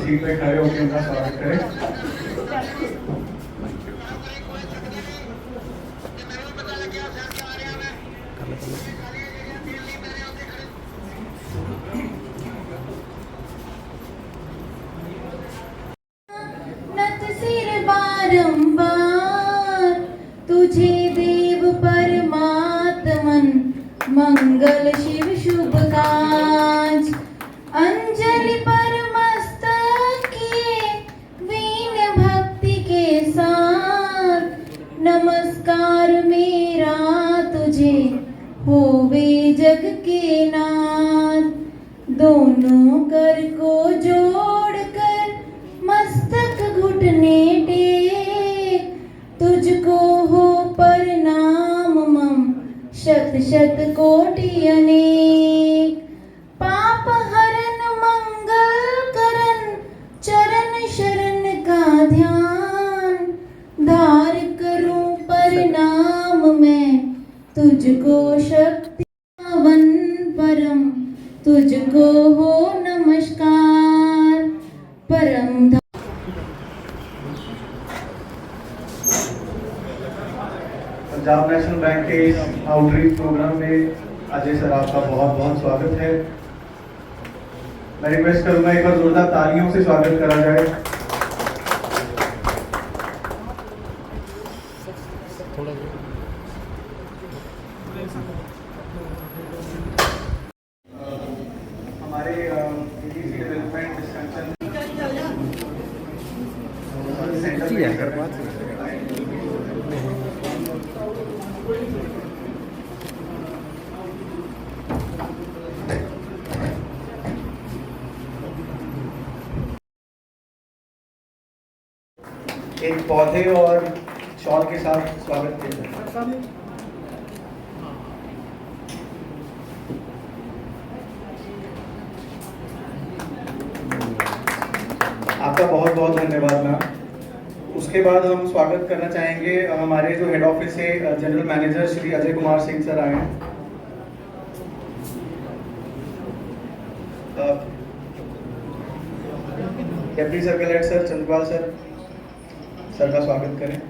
Seat पे खड़े होकर उनका स्वागत करें। नत सिर बारंबार तुझे देव परमात्मन, मंगल शिव शुभ काज। अंजलि पर मस्तक किए वीण भक्ति के साथ, नमस्कार मेरा तुझे होवे जग के नाथ। दोनों कर को जोड़कर मस्तक घुटने टेक, तुझको हो प्रणाम मम शत शत कोटि अनेक। पाप हरन मंगल करन चरण शरण का ध्यान, धार करूं प्रणाम मैं तुझको शक्ति पावन परम, तुझको हो नमस्कार परम। पंजाब नेशनल बैंक के इस आउटरीच प्रोग्राम में अजय सर आपका बहुत बहुत स्वागत है। मैं रिक्वेस्ट करूंगा एक बार जोरदार तालियों से स्वागत करा जाए। हमारे डेवलपमेंट डिस्कशन एक पौधे और शॉल के साथ स्वागत किया जाए। आपका बहुत बहुत धन्यवाद मैम। उसके बाद हम स्वागत करना चाहेंगे हमारे जो हेड ऑफिस से general manager Shri Ajay Kumar Singh sir आए हैं। Deputy circle head sir Chandrapal sir का स्वागत करें।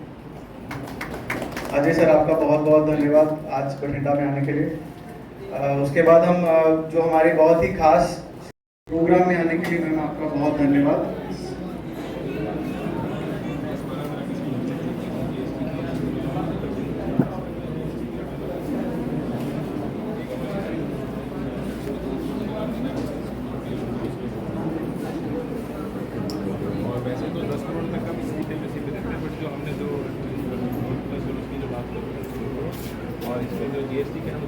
अजय सर आपका बहुत बहुत धन्यवाद आज बठिंडा में आने के लिए। उसके बाद हम जो हमारे बहुत ही खास प्रोग्राम में आने के लिए मैम आपका बहुत धन्यवाद। और इसमें जो जीएसटी के हम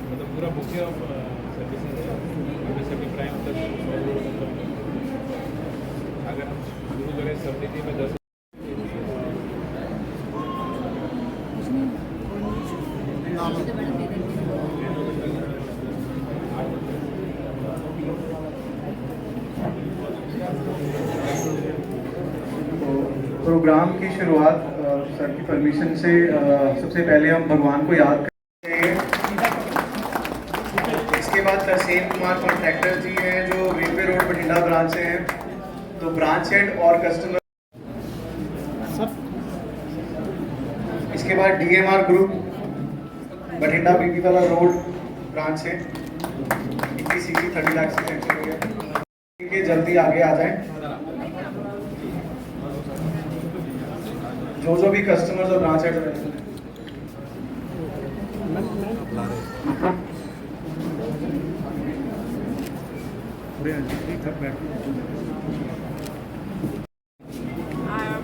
मतलब पूरा बुके ऑफ सर्विसेज है, सभी प्राइम तक अगर हम शुरू करें समिति में 10 प्रोग्राम की शुरुआत सर की परमिशन से सबसे पहले हम भगवान को याद करते हैं। इसके बाद तरसेम कुमार कॉन्ट्रैक्टर जी हैं जो रेलवे रोड बठिंडा ब्रांच से हैं, तो ब्रांच हेड और कस्टमर। इसके बाद डीएमआर ग्रुप बठिंडा बीबी वाला रोड ब्रांच से 30 लाख से सेंचुरी हो गया, जल्दी आगे आ जाए। जो भी कस्टमर्स और ब्रांच हेड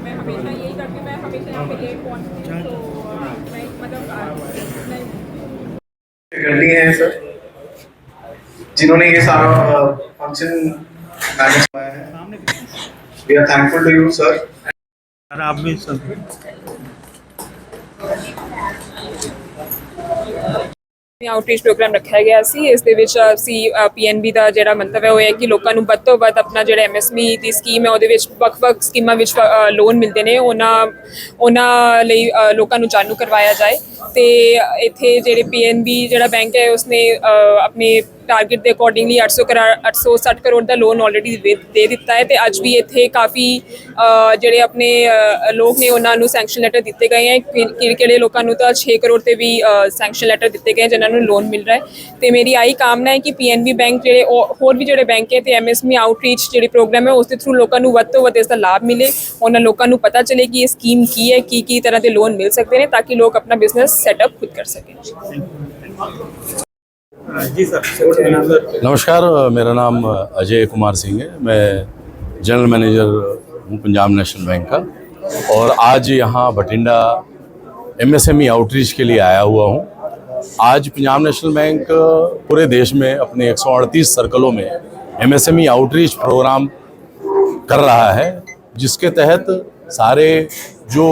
मैं हमेशा यही करती हूँ, मैं हमेशा यहाँ पे लेट पहुँचती हूँ, तो मैं मतलब करनी है सर जिन्होंने ये सारा फंक्शन मैनेज किया है। We are thankful to you sir. आप भी सब ਆਊਟਰੀਚ ਪ੍ਰੋਗਰਾਮ ਰੱਖਿਆ ਗਿਆ ਸੀ। ਇਸ ਦੇ ਵਿੱਚ ਅਸੀਂ ਪੀਐਨਬੀ ਦਾ ਜਿਹੜਾ ਮੰਤਵ ਹੈ ਉਹ ਹੈ ਕਿ ਲੋਕਾਂ ਨੂੰ ਵੱਧ ਤੋਂ ਵੱਧ ਆਪਣਾ ਜਿਹੜਾ ਐਮਐਸਐਮਈ ਦੀ ਸਕੀਮ ਹੈ ਉਹਦੇ ਵਿੱਚ ਵੱਖ-ਵੱਖ ਸਕੀਮਾਂ ਵਿੱਚ ਲੋਨ ਮਿਲਦੇ ਨੇ, ਉਹਨਾਂ ਲਈ ਲੋਕਾਂ ਨੂੰ ਜਾਣੂ ਕਰਵਾਇਆ ਜਾਏ। ਤੇ ਇੱਥੇ ਜਿਹੜੇ PNB ਜਿਹੜਾ ਬੈਂਕ ਹੈ ਉਸਨੇ ਆਪਣੇ ਟਾਰਗੇਟ ਦੇ ਅਕੋਰਡਿੰਗਲੀ 860 ਕਰੋੜ ਦਾ ਲੋਨ ਆਲਰੇਡੀ ਦੇ ਦਿੱਤਾ ਹੈ ਤੇ ਅੱਜ ਵੀ ਇੱਥੇ ਕਾਫੀ ਜਿਹੜੇ ਆਪਣੇ ਲੋਕ ਨੇ ਉਹਨਾਂ ਨੂੰ ਸੈਂਕਸ਼ਨ ਲੈਟਰ ਦਿੱਤੇ ਗਏ ਹੈ ਕਿਹੜੇ ਲੋਕਾਂ ਨੂੰ ਤਾਂ 6 ਕਰੋੜ ਤੇ ਵੀ ਸੈਂਕਸ਼ਨ ਲੈਟਰ ਦਿੱਤੇ ਗਏ ਜਿਨ੍ਹਾਂ ਨੂੰ ਲੋਨ ਮਿਲ ਰਿਹਾ ਹੈ ਤੇ ਮੇਰੀ ਆਹੀ ਕਾਮਨਾ ਹੈ ਕਿ PNB ਬੈਂਕ ਜਿਹੜੇ ਹੋਰ ਵੀ ਜਿਹੜੇ ਬੈਂਕ ਹੈ ਤੇ MSME ਆਊਟਰੀਚ ਜਿਹੜੀ ਪ੍ਰੋਗਰਾਮ ਹੈ ਉਸ ਦੇ ਥਰੂ ਲੋਕਾਂ ਨੂੰ ਵੱਧ ਤੋਂ ਵੱਧ ਇਸ ਦਾ ਲਾਭ ਮਿਲੇ ਉਹਨਾਂ ਲੋਕਾਂ ਨੂੰ ਪਤਾ ਚੱਲੇ ਕਿ ਇਹ ਸਕੀਮ ਕੀ ਹੈ ਕੀ ਤਰ੍ਹਾਂ ਦੇ ਲੋਨ ਮਿਲ ਸਕਦੇ ਨੇ ਤਾਂ ਕਿ ਲੋਕ ਆਪਣਾ ਬਿਜ਼ਨਸ ਸੈਟਅਪ खुद कर सकें। जी सर नमस्कार, मेरा नाम अजय कुमार सिंह है। मैं जनरल मैनेजर हूँ पंजाब नेशनल बैंक का और आज यहाँ बठिंडा MSME आउटरीच के लिए आया हुआ हूँ। आज पंजाब नेशनल बैंक पूरे देश में अपने 138 सर्कलों में MSME आउटरीच प्रोग्राम कर रहा है जिसके तहत सारे जो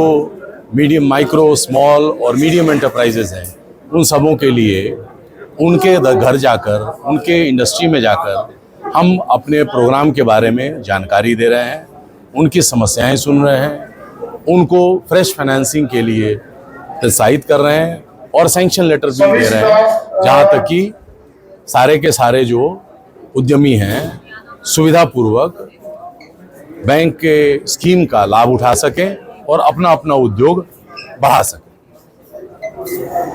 मीडियम माइक्रो स्मॉल और मीडियम एंटरप्राइजेज हैं उन सबों के लिए उनके घर जाकर उनके इंडस्ट्री में जाकर हम अपने प्रोग्राम के बारे में जानकारी दे रहे हैं, उनकी समस्याएं सुन रहे हैं, उनको फ्रेश फाइनेंसिंग के लिए प्रोत्साहित कर रहे हैं और सैंक्शन लेटर भी दे रहे हैं जहां तक कि सारे के सारे जो उद्यमी हैं सुविधापूर्वक बैंक के स्कीम का लाभ उठा सकें और अपना अपना उद्योग बढ़ा सके।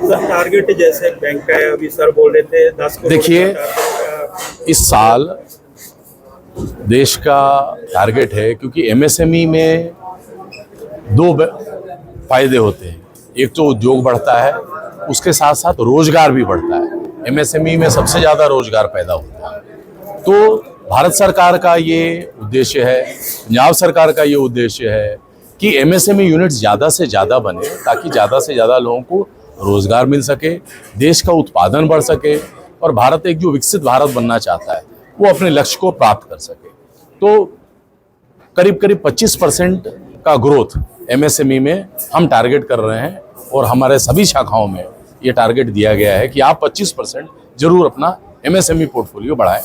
सर टारगेट जैसे बैंक का है अभी सर बोल रहे थे 10 करोड़। देखिए इस साल देश का टारगेट है क्योंकि MSME में दो फायदे होते हैं, एक तो उद्योग बढ़ता है उसके साथ साथ रोजगार भी बढ़ता है। MSME में सबसे ज़्यादा रोजगार पैदा होता है। तो भारत सरकार का ये उद्देश्य है, पंजाब सरकार का ये उद्देश्य है कि MSME यूनिट्स ज़्यादा से ज़्यादा बने ताकि ज़्यादा से ज़्यादा लोगों को रोज़गार मिल सके, देश का उत्पादन बढ़ सके और भारत एक जो विकसित भारत बनना चाहता है वो अपने लक्ष्य को प्राप्त कर सके। तो करीब करीब 25% का ग्रोथ MSME में हम टारगेट कर रहे हैं और हमारे सभी शाखाओं में ये टारगेट दिया गया है कि आप 25% जरूर अपना MSME पोर्टफोलियो बढ़ाएं,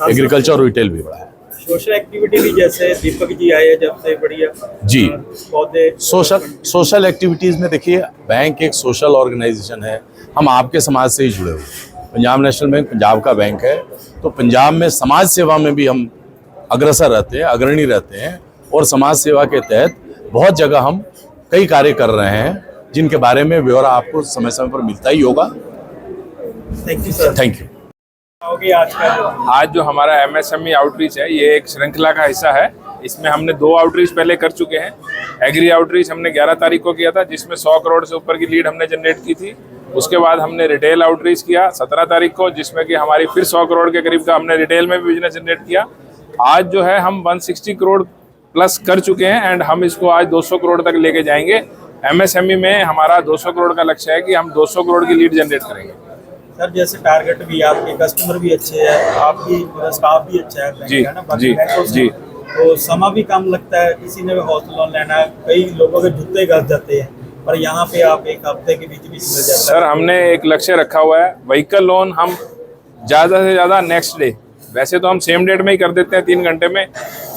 एग्रीकल्चर और रिटेल भी बढ़ाएं। सोशल एक्टिविटी भी जैसे दीपक जी आए जब से बढ़िया जी पौधे सोशल एक्टिविटीज़ में देखिए बैंक एक सोशल ऑर्गेनाइजेशन है, हम आपके समाज से ही जुड़े हुए हैं। पंजाब नेशनल बैंक पंजाब का बैंक है तो पंजाब में समाज सेवा में भी हम अग्रसर रहते हैं, अग्रणी रहते हैं और समाज सेवा के तहत बहुत जगह हम कई कार्य कर रहे हैं जिनके बारे में ब्यौरा आपको समय समय पर मिलता ही होगा। Thank you sir. Thank you. आज जो हमारा MSME आउटरीच है ये एक श्रृंखला का हिस्सा है। इसमें हमने 2 आउटरीच पहले कर चुके हैं। एग्री आउटरीच हमने 11 तारीख को किया था जिसमें 100 करोड़ से ऊपर की लीड हमने जनरेट की थी। उसके बाद हमने रिटेल आउटरीच किया 17 तारीख को जिसमें कि हमारी फिर 100 करोड़ के करीब का हमने रिटेल में भी बिजनेस जनरेट किया। आज जो है हम 160 करोड़ प्लस कर चुके हैं एंड हम इसको आज 200 करोड़ तक लेके जाएंगे। MSME में हमारा 200 करोड़ का लक्ष्य है कि हम 200 करोड़ की लीड जनरेट करेंगे। सर जैसे टारगेट भी आपके कस्टमर भी अच्छे हैं, आपकी स्टाफ भी अच्छा है जी, है ना, बाकी जी, बैंकों से जी। तो समय भी कम लगता है। किसी ने भी हाउस लोन लेना है, कई लोगों के जूते घस जाते हैं पर यहाँ पे आप एक हफ्ते के बीच मिल जाता है। सर हमने एक लक्ष्य रखा हुआ है, व्हीकल लोन हम ज़्यादा से ज़्यादा नेक्स्ट डे, वैसे तो हम सेम डेट में ही कर देते हैं 3 घंटे में,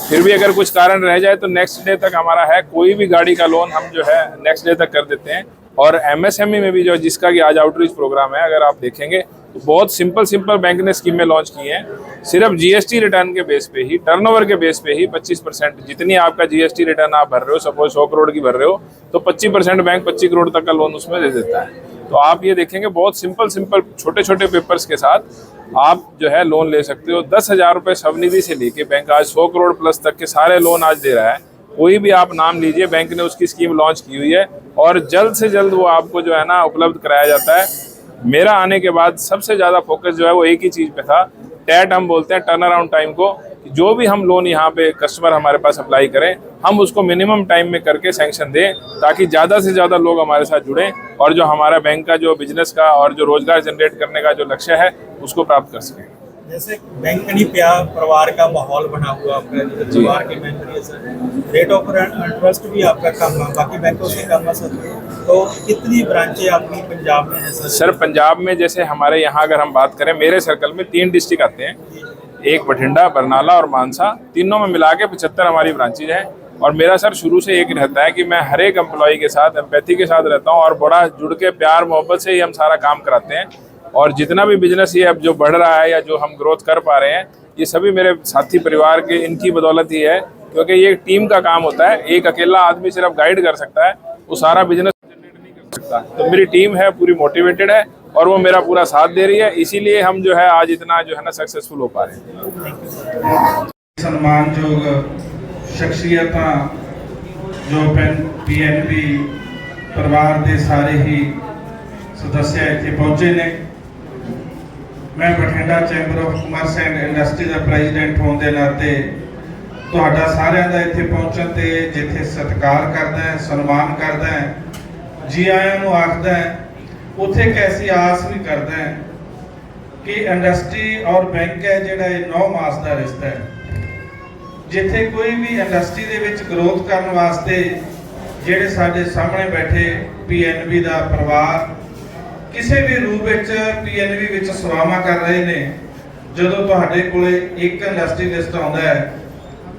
फिर भी अगर कुछ कारण रह जाए तो नेक्स्ट डे तक हमारा है। कोई भी गाड़ी का लोन हम जो है नेक्स्ट डे तक कर देते हैं। और MSME में भी जो जिसका कि आज आउटरीच प्रोग्राम है, अगर आप देखेंगे तो बहुत सिंपल बैंक ने स्कीमें लॉन्च की हैं। सिर्फ GST रिटर्न के बेस पे ही, टर्नओवर के बेस पे ही 25% जितनी आपका GST रिटर्न आप भर रहे हो, सपोज 100 करोड़ की भर रहे हो तो 25% बैंक 25 करोड़ तक का लोन उसमें दे देता है। तो आप ये देखेंगे बहुत सिंपल छोटे छोटे पेपर्स के साथ आप जो है लोन ले सकते हो। 10,000 रुपये स्वनिधि से लेके बैंक आज 100 करोड़ प्लस तक के सारे लोन आज दे रहा है। कोई भी आप नाम लीजिए, बैंक ने उसकी स्कीम लॉन्च की हुई है और जल्द से जल्द वो आपको जो है ना उपलब्ध कराया जाता है। मेरा आने के बाद सबसे ज़्यादा फोकस जो है वो एक ही चीज़ पे था, टैट हम बोलते हैं टर्न अराउंड टाइम को, कि जो भी हम लोन यहाँ पे कस्टमर हमारे पास अप्लाई करें हम उसको मिनिमम टाइम में करके सैंक्शन दें ताकि ज़्यादा से ज़्यादा लोग हमारे साथ जुड़ें और जो हमारा बैंक का जो बिजनेस का और जो रोजगार जनरेट करने का जो लक्ष्य है उसको प्राप्त कर सकें। जैसे बैंक नहीं प्यार परिवार का माहौल बना हुआ आपका, परिवार के मेंबर है सर, रेट ऑफ इंटरेस्ट भी आपका कम है, बाकी बैंकों से कम है सर। तो कितनी ब्रांचें आपकी पंजाब में है सर? सर पंजाब में जैसे हमारे यहाँ अगर हम बात करें, मेरे सर्कल में 3 डिस्ट्रिक्ट आते हैं, एक बठिंडा, बरनाला और मानसा, तीनों में मिला के 75 हमारी ब्रांचेज हैं और मेरा सर शुरू से एक रहता है कि मैं हर एक एम्प्लॉय के साथ एम्पैथी के साथ रहता हूँ और बड़ा जुड़ के प्यार मोहब्बत से ही हम सारा काम कराते हैं। और जितना भी बिजनेस ये अब जो बढ़ रहा है या जो हम ग्रोथ कर पा रहे हैं, ये सभी मेरे साथी परिवार के इनकी बदौलत ही है, क्योंकि ये एक टीम का काम होता है। एक अकेला आदमी सिर्फ गाइड कर सकता है, वो सारा बिजनेस जनरेट नहीं कर सकता। तो मेरी टीम है पूरी मोटिवेटेड है और वो मेरा पूरा साथ दे रही है, इसीलिए हम जो है आज इतना जो है ना सक्सेसफुल हो पा रहे हैं। सम्मानयोग शख्सियतां जो पीएनबी परिवार के सारे ही सदस्य इत्थे पहुंचे ने। मैं Bathinda chamber of commerce and industry का प्रेजिडेंट होने के नाते तुहाडा सारिਆਂ ਦਾ ਇੱਥੇ पहुंचण ते जिथे सत्कार करदा है, सन्मान करदा है, जी आयां नूं आखदा है, उत्थे एक ऐसी आस भी करदा है कि इंडस्ट्री और बैंक है जिहड़ा ये 9 मास का रिश्ता है। जिथे कोई भी इंडस्ट्री दे विच ग्रोथ करन वास्ते जिहड़े साडे सामने बैठे पीएनबी का परिवार किसी भी रूप विच पीएनबी विच सेवावां कर रहे ने, जदों तुहाडे कोले एक इंडस्ट्रीलिस्ट आउंदा है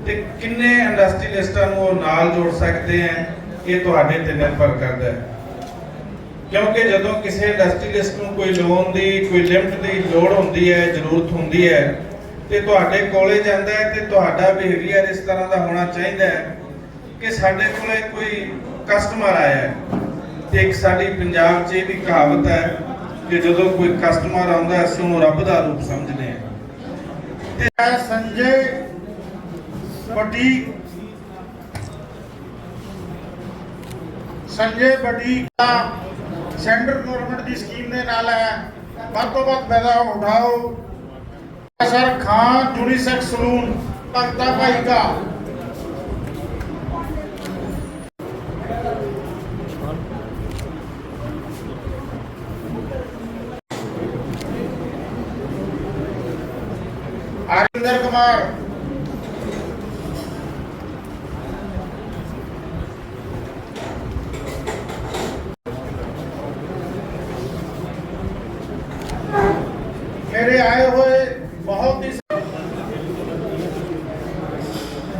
ते किन्ने इंडस्ट्रीलिस्टां नूं नाल जोड़ सकते हैं, ये तुहाडे ते निर्भर करदा है। क्योंकि जदों किसी इंडस्ट्रीलिस्ट नूं कोई लोन की कोई लिमिट की लोड़ होंदी है, जरूरत होंदी है, ते तुहाडे कोले जांदा है ते तुहाडा बिहेवियर इस तरह का होना चाहिए कि साडे कोले कोई कस्टमर आया है। ते एक साडी पंजाब च भी कहावत है कि जदों कोई कस्टमर आउंदा है असीं उहनूं रब दा रूप समझदे हैं। ते संजय बटीक का सेंट्रल गवर्नमेंट की स्कीम के नाल है, वध तो वध फायदा उठाओ। सर खान यूनिसेक्स सलून भगता भाई का आरिंदर कुमार मेरे आए हुए बहुत ही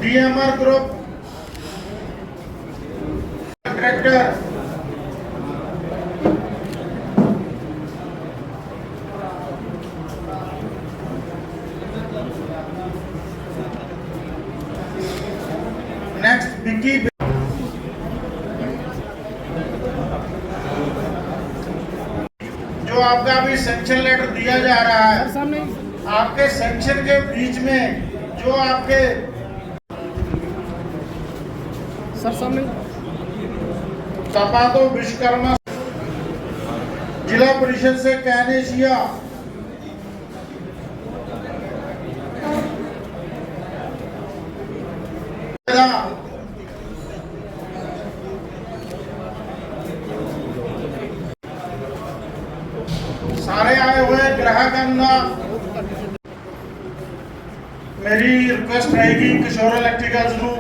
DMR group director next Vicky जो आपका अभी सैंक्शन लेटर दिया जा रहा है, आपके सैंक्शन के बीच में जो आपके सर सामने सपातो विश्वकर्मा जिला परिषद से कैनेशिया सारे आए हुए ग्राहकों का मेरी रिक्वेस्ट रहेगी किशोर इलेक्ट्रिकल्स ਨੂੰ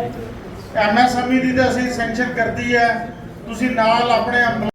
एमएसएमई ਦੀ ਤਾਂ ਅਸੀਂ ਸੈਂਕਸ਼ਨ ਕਰਦੀ ਹੈ, ਤੁਸੀਂ ਨਾਲ ਆਪਣੇ